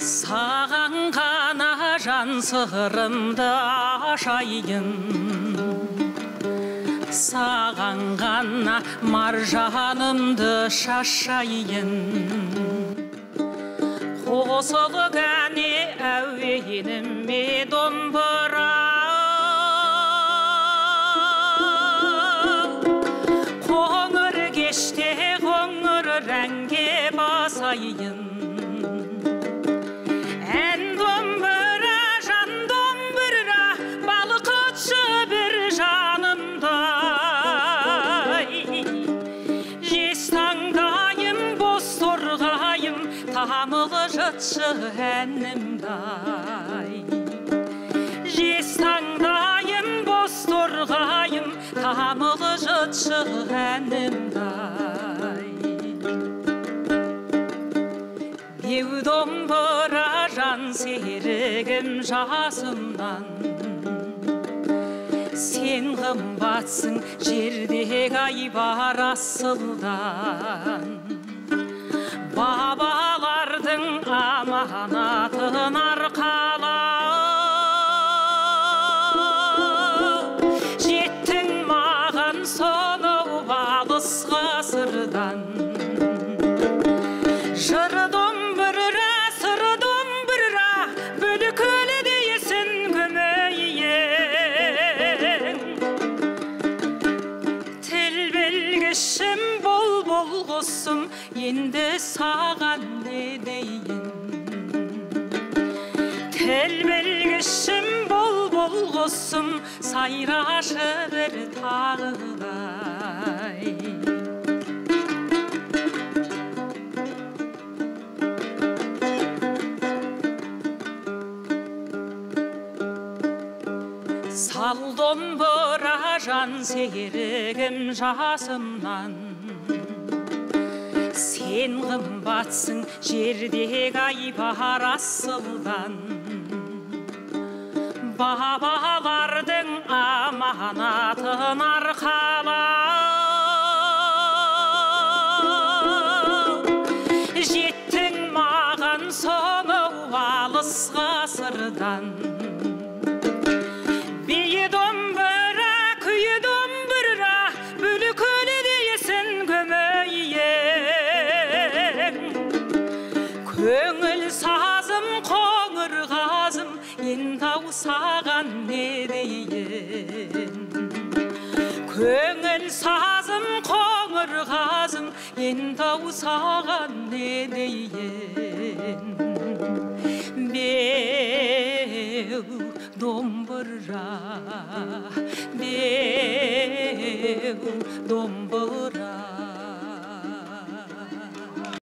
Саған ғана жан сырымды ашайын, саған ғана маржанымды шашайын. Қосылып әне әуеніме домбыра, қоңыр кеште қоңыр рәнге басайын. Ән домбыра, жан домбыра, балқытшы бір жанымдай. Жез таңдайым, бос торғайым, тамылы жытшы әнімдай. Жез таңдайым, бос торғайым, тамылы жытшы әнімдай. Беу домбыра жан серігім жасымнан, сен қымбатсың жердегі айбар асылдан. Бабалардың аманатын арқалап, жеттің маған сонау алыс ғасырдан. Жыр домбыра, сыр домбыра, бүлкілі дейсін көмейің. Тіл білгішім бол құсым, енді саған не дейін. Тіл білгішім бол құсым, сайрашы бір тағыдай. Сал домбыра жан серігім жасымнан, сен қымбатсың жердегі айбар асылдан. Бабалардың аманатын арқалап, жеттің маған сонау алыс ғасырдан. Бейі домбыра, күйі домбыра, бүлкілі дейсін көмейің. Көңіл сазым, қоңыр қазым, енді-ау саған не дейін. Көңіл сазым, қоңыр қазым, енді-ау саған не дейін. Беу домбыра, беу домбыра.